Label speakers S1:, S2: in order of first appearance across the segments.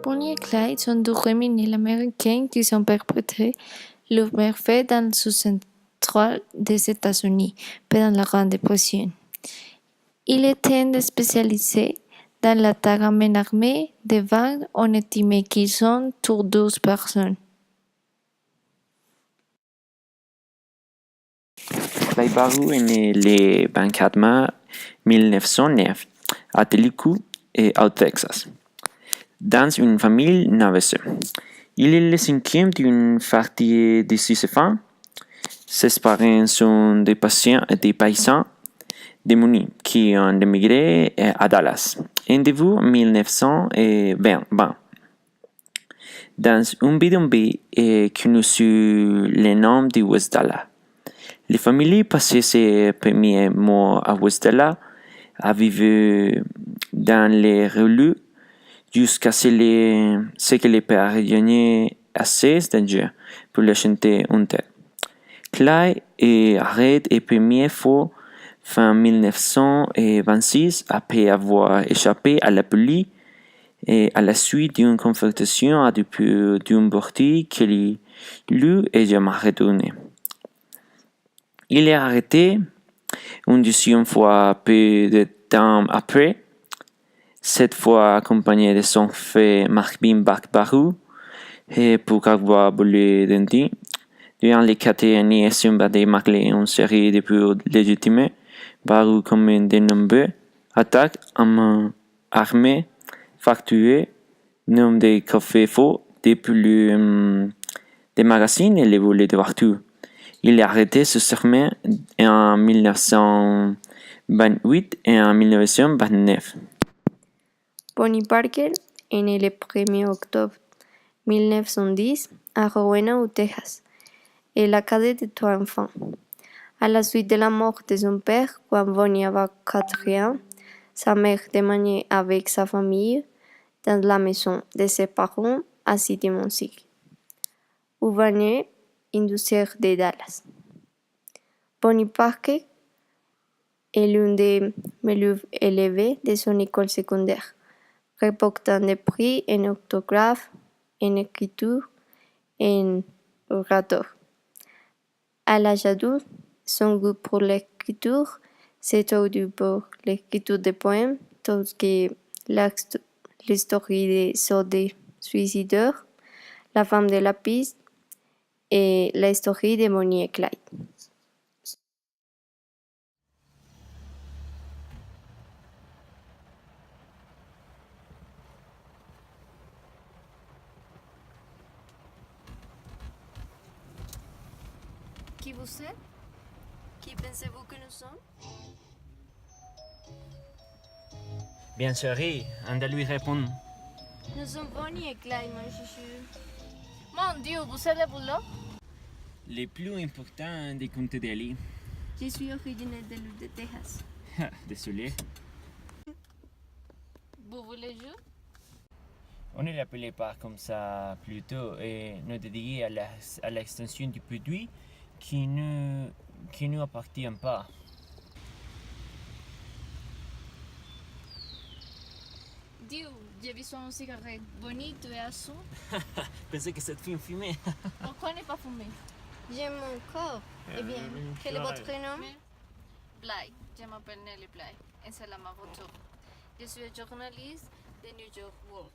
S1: Bonnie et Clyde sont deux criminels américains qui sont perpétrés leurs méfaits dans le sous-central des États-Unis pendant la Grande Dépression. Ils étaient spécialisés dans l'attaque à main armée des banques. On estimait qu'ils sont sur 12 personnes.
S2: Clyde Barrow est né le 24 mars 1909 à Tellico, au Texas, dans une famille nombreuse. Il est le cinquième d'une fratrie de 6 enfants. Ses parents sont des paysans démunis qui ont émigré à Dallas en début 1920 dans un bidonville connu sous le nom de West Dallas. Les familles passaient ses premiers mois à West Dallas à vivre dans les rues jusqu'à ce que les pères gagnaient assez d'argent pour l'acheter un terre. Clyde arrête la première fois fin 1926 après avoir échappé à la police et à la suite d'une confrontation à depuis d'un bordel qui lui est jamais retourné. Il est arrêté une deuxième fois peu de temps après, cette fois accompagné de son frère Marvin Barrow pour avoir volé des dents. Durant les 4 années suivantes, malgré une série de plus légitimes, Barrow commet de nombreuses attaques à main armée, facturées, nombre de coffres-forts, depuis des magazines et les volets de voitures. Il est arrêté successivement en 1928 et en 1929.
S1: Bonnie Parker est née le 1er octobre 1910 à Rowena, au Texas. Elle est la cadette de 3 enfants. À la suite de la mort de son père, quand Bonnie avait 4 ans, sa mère déménage avec sa famille dans la maison de ses parents à City Music, urbanie industrielle de Dallas. Bonnie Parker est l'une des meilleures élèves de son école secondaire, remportant des prix en orthographe, en écriture et en oratoire. À l'âge adulte, son goût pour l'écriture s'est traduit pour l'écriture de poèmes tels que l'histoire des soldats suicidaires, La femme de la piste et l'histoire de Bonnie et Clyde. Qui vous êtes? Qui pensez-vous que nous sommes?
S2: Bien sûr, on doit lui répondre.
S1: Nous sommes Bonnie et Clyde, mon chouchou. Mon Dieu, vous êtes le boulot?
S2: Le plus important des comtés d'Ali.
S1: Je suis originaire de l'île de Texas.
S2: Désolé.
S1: Vous voulez jouer?
S2: On ne l'appelait pas comme ça plutôt et nous dédié à l'extension du produit qui ne nous appartient pas.
S1: Dieu, j'ai besoin d'une cigarette. Bonnie, tu es à son?
S2: Pensais que cette fille fumait.
S1: Pourquoi ne pas fumer? J'aime mon corps. Eh bien, quel est votre nom? Bly. Je m'appelle Nelly Bly. Et c'est la ma voiture. Je suis journaliste de New York World.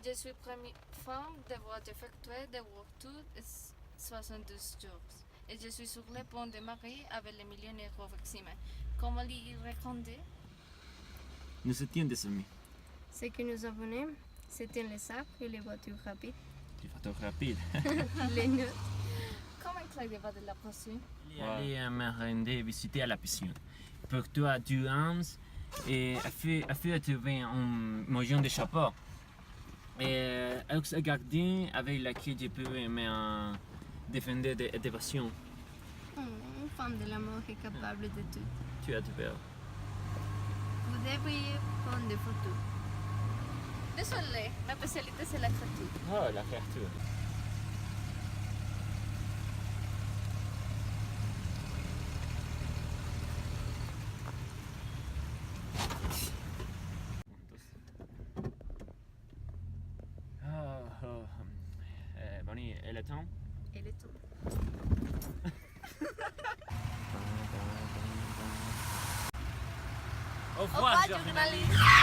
S1: Je suis première femme d'avoir effectué des work 72 jours. Et je suis sur le pont de Marie avec le millionnaire Rovaxima. Comment lui raconter?
S2: Nous étions des amis.
S1: Ce que nous avons, c'était les sacs et les voitures rapides.
S2: Les voitures rapides.
S1: Les notes. Comment Clyde va de la piscine?
S2: Il est allé me rendre visiter à la piscine. Pour toi, tu aimes et a fait trouver un moyen de chapeau. Et un gardien avec laquelle je peux me défendre des passions.
S1: Une femme de l'amour est capable de tout.
S2: Tu as du peur.
S1: Vous devriez prendre des photos. Désolé, ma spécialité c'est la créature.
S2: Oh, la créature. le temps?
S1: Et le temps.
S2: Au revoir, journaliste!